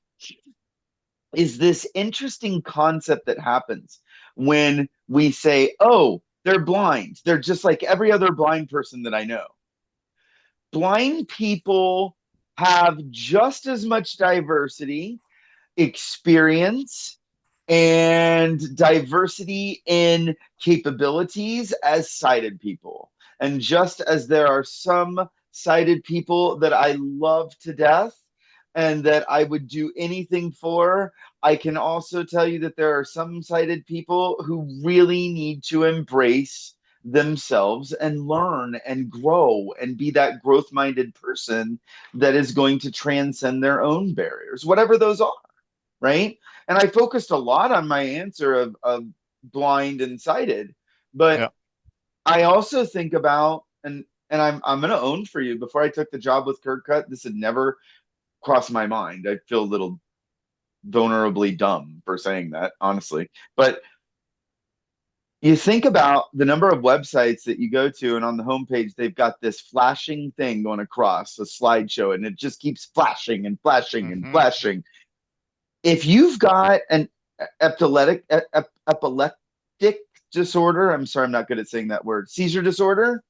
is this interesting concept that happens when we say, oh, they're blind. They're just like every other blind person that I know. Blind people have just as much diversity, experience, and diversity in capabilities as sighted people. And just as there are some sighted people that I love to death and that I would do anything for, I can also tell you that there are some sighted people who really need to embrace themselves and learn and grow and be that growth minded person that is going to transcend their own barriers, whatever those are, right? And I focused a lot on my answer of blind and sighted, but Yeah. I also think about and I'm going to own for you. Before I took the job with Kirk, this had never crossed my mind. I feel a little vulnerably dumb for saying that, honestly. But you think about the number of websites that you go to, and on the homepage, they've got this flashing thing going across a slideshow, and it just keeps flashing and flashing and Mm-hmm. flashing. If you've got an epileptic disorder, I'm sorry, I'm not good at saying that word, seizure disorder,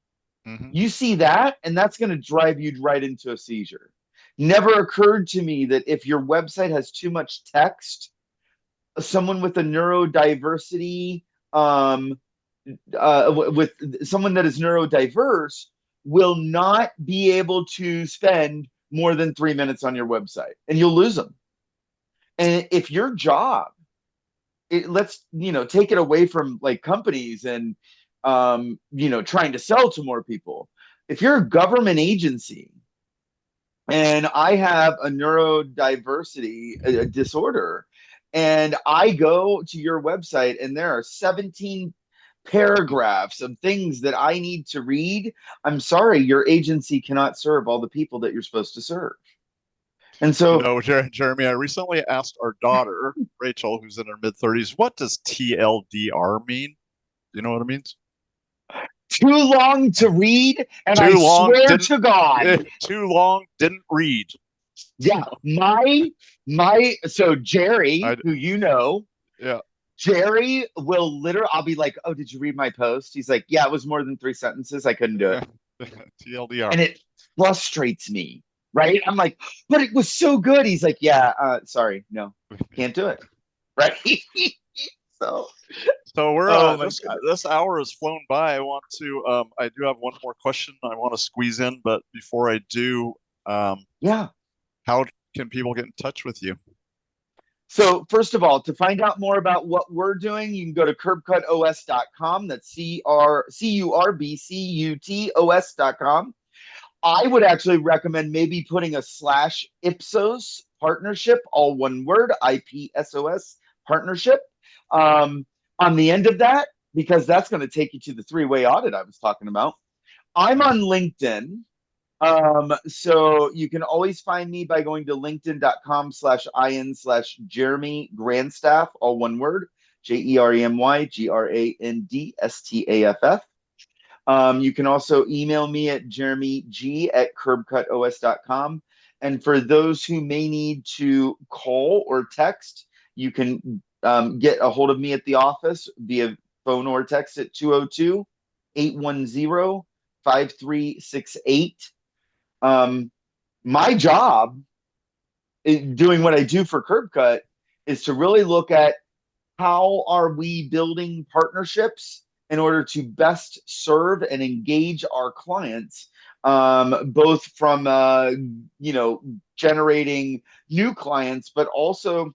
Mm-hmm. you see that, and that's going to drive you right into a seizure. Never occurred to me that if your website has too much text, someone with a neurodiversity, with someone that is neurodiverse, will not be able to spend more than 3 minutes on your website, and you'll lose them. And if your job, let's take it away from like companies and trying to sell to more people. If you're a government agency and I have a neurodiversity disorder, And I go to your website and there are 17 paragraphs of things that I need to read. I'm sorry, your agency cannot serve all the people that you're supposed to serve. And You so know, Jeremy, I recently asked our daughter, Rachel, who's in her mid-30s, what does TLDR mean? Do you know what it means? too long to read, and I Too long, swear didn't to God, too long, didn't read. yeah, my so Jerry, I who you know, yeah. Jerry will literally, I'll be like, "Oh, did you read my post?" He's like, "Yeah, it was more than 3 sentences. I couldn't do it." TLDR. And it frustrates me, right? I'm like, "But it was so good." He's like, "Yeah, sorry, no, can't do it." Right? So, So we're oh my this goodness. this hour has flown by. I want to I do have one more question I want to squeeze in, but before I do, um, Yeah. how can people get in touch with you? So, first of all, to find out more about what we're doing, you can go to curbcutos.com. That's CURBCUTOS.com. I would actually recommend maybe putting a slash Ipsos partnership, all one word, IPSOS partnership, um, on the end of that, because that's going to take you to the three-way audit I was talking about. I'm on Nice. LinkedIn. So you can always find me by going to linkedin.com/in/Jeremy Grandstaff, all one word, JEREMYGRANDSTAFF. You can also email me at jeremyg@curbcutos.com. And for those who may need to call or text, you can get a hold of me at the office via phone or text at 202-810-5368. My job doing what I do for Curb Cut is to really look at how are we building partnerships in order to best serve and engage our clients, both from generating new clients, but also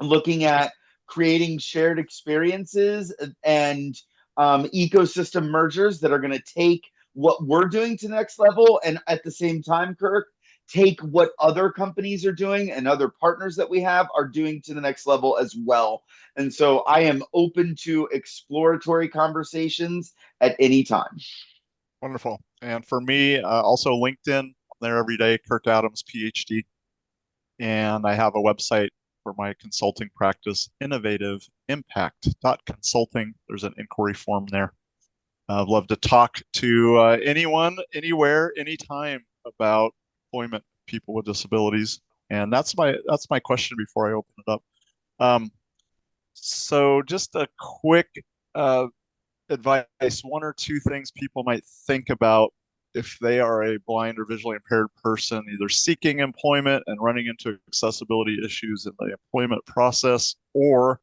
looking at creating shared experiences and ecosystem mergers that are going to take what we're doing to the next level, and at the same time, Kirk, take what other companies are doing and other partners that we have are doing to the next level as well. And so I am open to exploratory conversations at any time. Wonderful. And for me, also LinkedIn, I'm there every day, Kirk Adams, PhD. And I have a website for my consulting practice, innovativeimpact.consulting. There's an inquiry form there. I'd love to talk to anyone, anywhere, anytime about employment of people with disabilities. And that's my question before I open it up. Um, so just a quick uh, advice, one or two things people might think about if they are a blind or visually impaired person, either seeking employment and running into accessibility issues in the employment process, or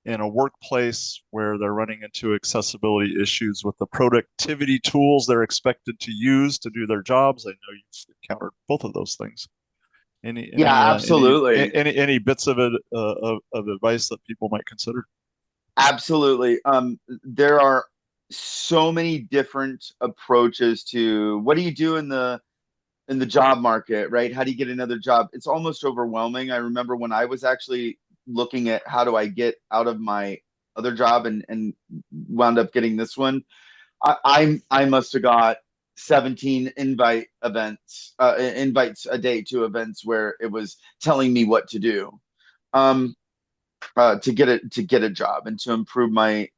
in a workplace where they're running into accessibility issues with the productivity tools they're expected to use to do their jobs. I know you've encountered both of those things. Any Yeah, any uh, any absolutely. any bits of it of advice that people might consider? Absolutely. There are so many different approaches to what do you do in the job market, right? How do you get another job? It's almost overwhelming. I remember when I was actually looking at how do I get out of my other job and wound up getting this one. I must have got 17 invites a day to events where it was telling me what to do. Um, to get a job and to improve my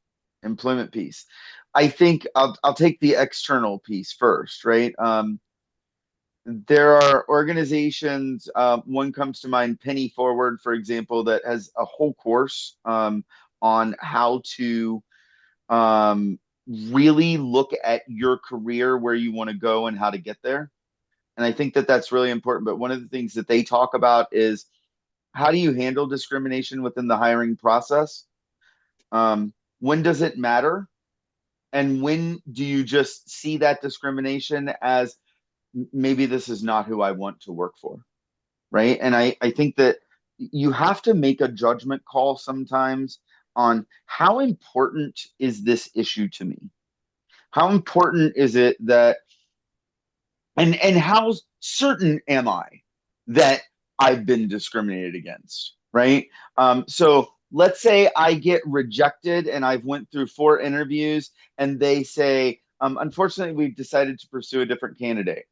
employment piece. I think I'll take the external piece first, right? There are organizations. One comes to mind, Penny Forward, for example, that has a whole course on how to um, really look at your career, where you want to go, and how to get there. And I think that that's really important. But one of the things that they talk about is how do you handle discrimination within the hiring process? When does it matter? And when do you just see that discrimination as maybe this is not who I want to work for? Right. And I think that you have to make a judgment call sometimes on how important is this issue to me? How important is it that, and how certain am I that I've been discriminated against? right? So let's say I get rejected and I've went through 4 interviews and they say, unfortunately, we've decided to pursue a different candidate.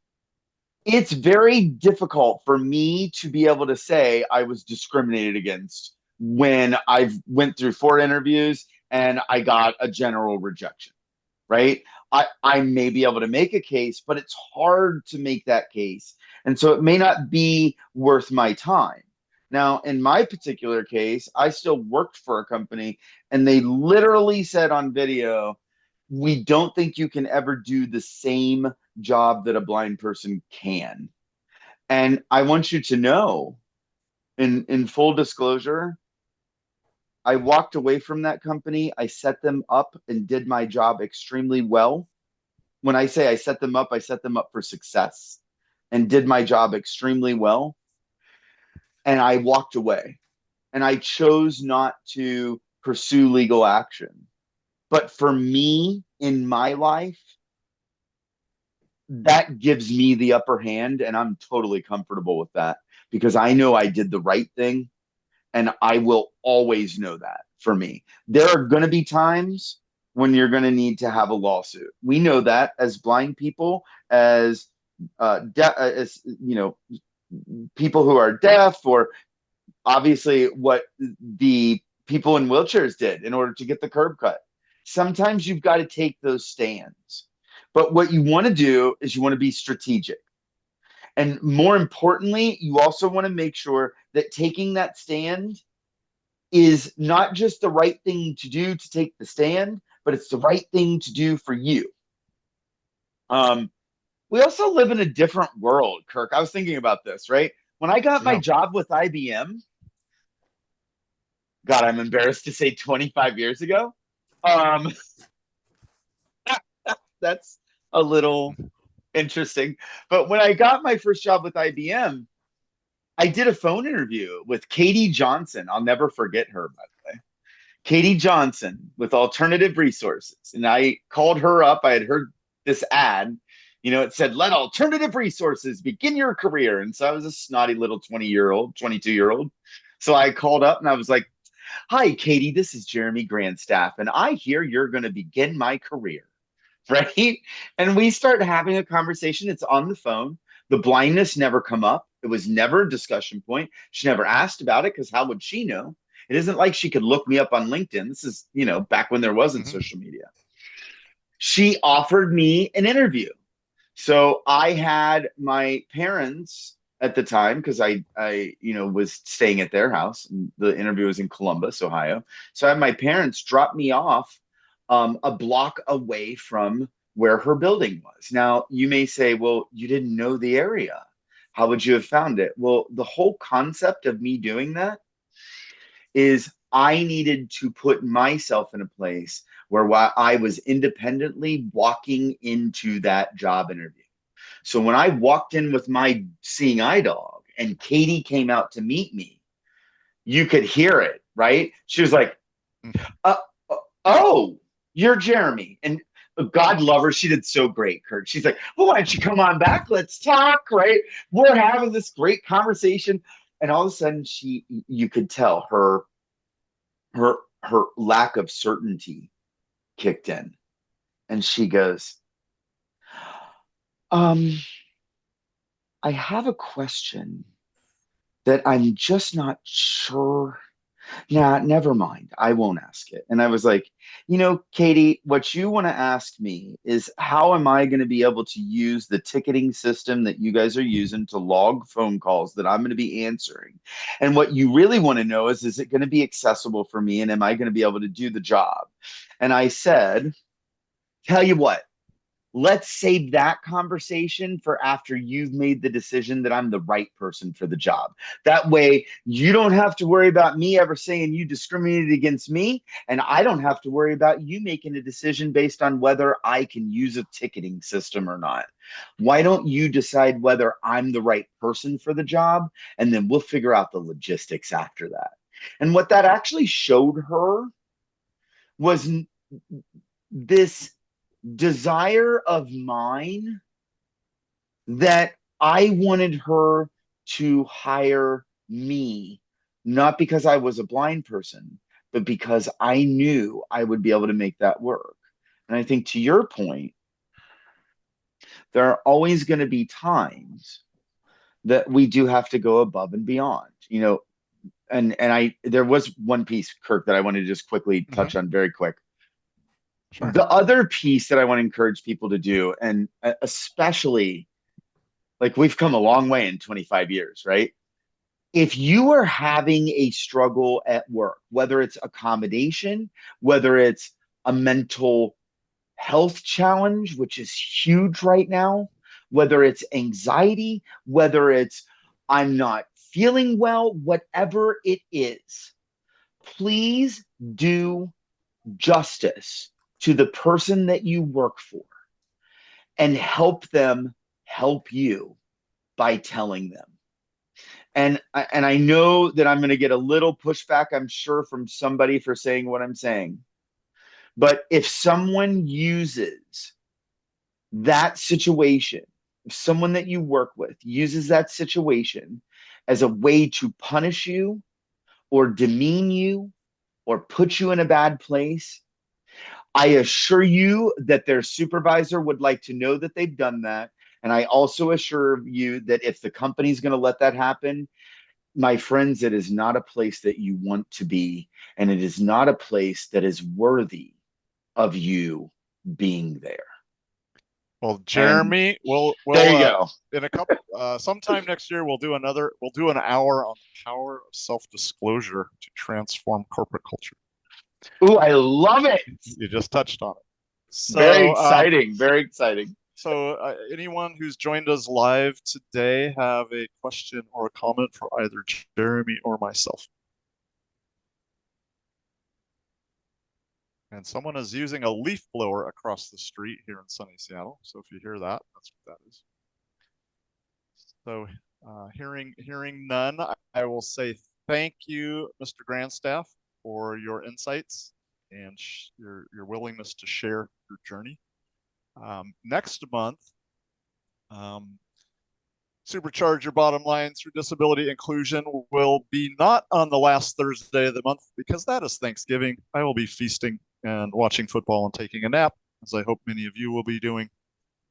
It's very difficult for me to be able to say I was discriminated against when I've went through 4 interviews and I got a general rejection, right? I may be able to make a case, but it's hard to make that case. And so it may not be worth my time. Now, in my particular case, I still worked for a company and they literally said on video, we don't think you can ever do the same job that a blind person can. And I want you to know, in full disclosure, I walked away from that company. I set them up and did my job extremely well. When I say I set them up, I set them up for success and did my job extremely well. And I walked away and I chose not to pursue legal action. But for me in my life, that gives me the upper hand. And I'm totally comfortable with that because I know I did the right thing. And I will always know that for me. There are going to be times when you're going to need to have a lawsuit. We know that as blind people, as people who are deaf, or obviously what the people in wheelchairs did in order to get the curb cut. Sometimes you've got to take those stands. But what you want to do is you want to be strategic. And more importantly, you also want to make sure that taking that stand is not just the right thing to do to take the stand, but it's the right thing to do for you. Um, we also live in a different world, Kirk. I was thinking about this, right? When I got my Yeah. job with IBM, God, I'm embarrassed to say 25 years ago. Um, that's a little interesting. But when I got my first job with IBM, I did a phone interview with Katie Johnson. I'll never forget her, by the way. Katie Johnson with Alternative Resources. And I called her up. I had heard this ad. It said, let alternative resources begin your career. And so I was a snotty little 20-year-old, 22-year-old. So I called up and I was like, hi, Katie, this is Jeremy Grandstaff. And I hear you're going to begin my career. Right. And we start having a conversation. It's on the phone. The blindness never come up. It was never a discussion point. She never asked about it because how would she know? It isn't like she could look me up on LinkedIn. This is, back when there wasn't Hmm. social media. She offered me an interview. So I had my parents at the time because I was staying at their house. And the interview was in Columbus, Ohio. So I had my parents drop me off a block away from where her building was. Now you may say, well, you didn't know the area. How would you have found it? Well, the whole concept of me doing that is I needed to put myself in a place where while I was independently walking into that job interview. So when I walked in with my seeing eye dog and Katie came out to meet me, you could hear it, right? She was like, uh, oh, you're Jeremy. And God love her. She did so great, Kurt. She's like, well, why don't you come on back? Let's talk, right? We're having this great conversation. And all of a sudden you could tell her her lack of certainty kicked in. And she goes, um, I have a question that I'm just not sure. Nah, never mind. I won't ask it. And I was like, Katie, what you want to ask me is how am I going to be able to use the ticketing system that you guys are using to log phone calls that I'm going to be answering? And what you really want to know is it going to be accessible for me? And am I going to be able to do the job? And I said, tell you what, let's save that conversation for after you've made the decision that I'm the right person for the job. That way, you don't have to worry about me ever saying you discriminated against me, and I don't have to worry about you making a decision based on whether I can use a ticketing system or not. Why don't you decide whether I'm the right person for the job, and then we'll figure out the logistics after that. And what that actually showed her was this desire of mine that I wanted her to hire me, not because I was a blind person, but because I knew I would be able to make that work. And I think to your point, there are always going to be times that we do have to go above and beyond, and I there was one piece, Kirk, that I wanted to just quickly Mm-hmm. touch on very quick. Sure. The other piece that I want to encourage people to do, and especially like we've come a long way in 25 years, right? If you are having a struggle at work, whether it's accommodation, whether it's a mental health challenge, which is huge right now, whether it's anxiety, whether it's I'm not feeling well, whatever it is, please do justice to the person that you work for and help them help you by telling them. And I know that I'm going to get a little pushback, I'm sure, from somebody for saying what I'm saying. But if someone uses that situation, if someone that you work with uses that situation as a way to punish you or demean you or put you in a bad place, I assure you that their supervisor would like to know that they've done that. And I also assure you that if the company's going to let that happen, my friends, it is not a place that you want to be. And it is not a place that is worthy of you being there. Well, And Jeremy, we'll there you go. in a couple sometime next year we'll do an hour on the power of self-disclosure to transform corporate culture. Ooh, I love it. You just touched on it. Very So, exciting. Very exciting. anyone who's joined us live today have a question or a comment for either Jeremy or myself? And someone is using a leaf blower across the street here in sunny Seattle. So if you hear that, that's what that is. So hearing none, I will say thank you, Mr. Grandstaff, for your insights and your willingness to share your journey. Next month, Supercharge Your Bottom Line Through Disability Inclusion will be not on the last Thursday of the month because that is Thanksgiving. I will be feasting and watching football and taking a nap, as I hope many of you will be doing.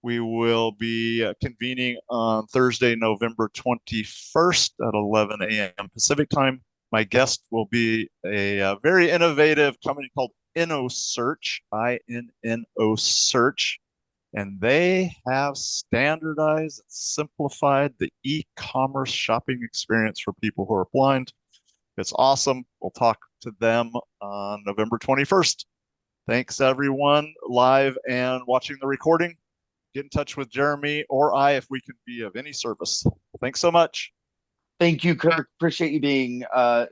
We will be convening on Thursday, November 21st at 11 a.m. Pacific time. My guest will be a very innovative company called InnoSearch, INNO Search, and they have standardized and simplified the e-commerce shopping experience for people who are blind. It's awesome. We'll talk to them on November 21st. Thanks, everyone, live and watching the recording. Get in touch with Jeremy or I if we can be of any service. Thanks so much. Thank you, Kirk. Appreciate you being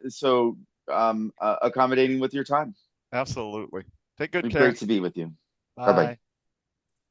so accommodating with your time. Absolutely. Take good care. Great to be with you. Bye. Bye-bye.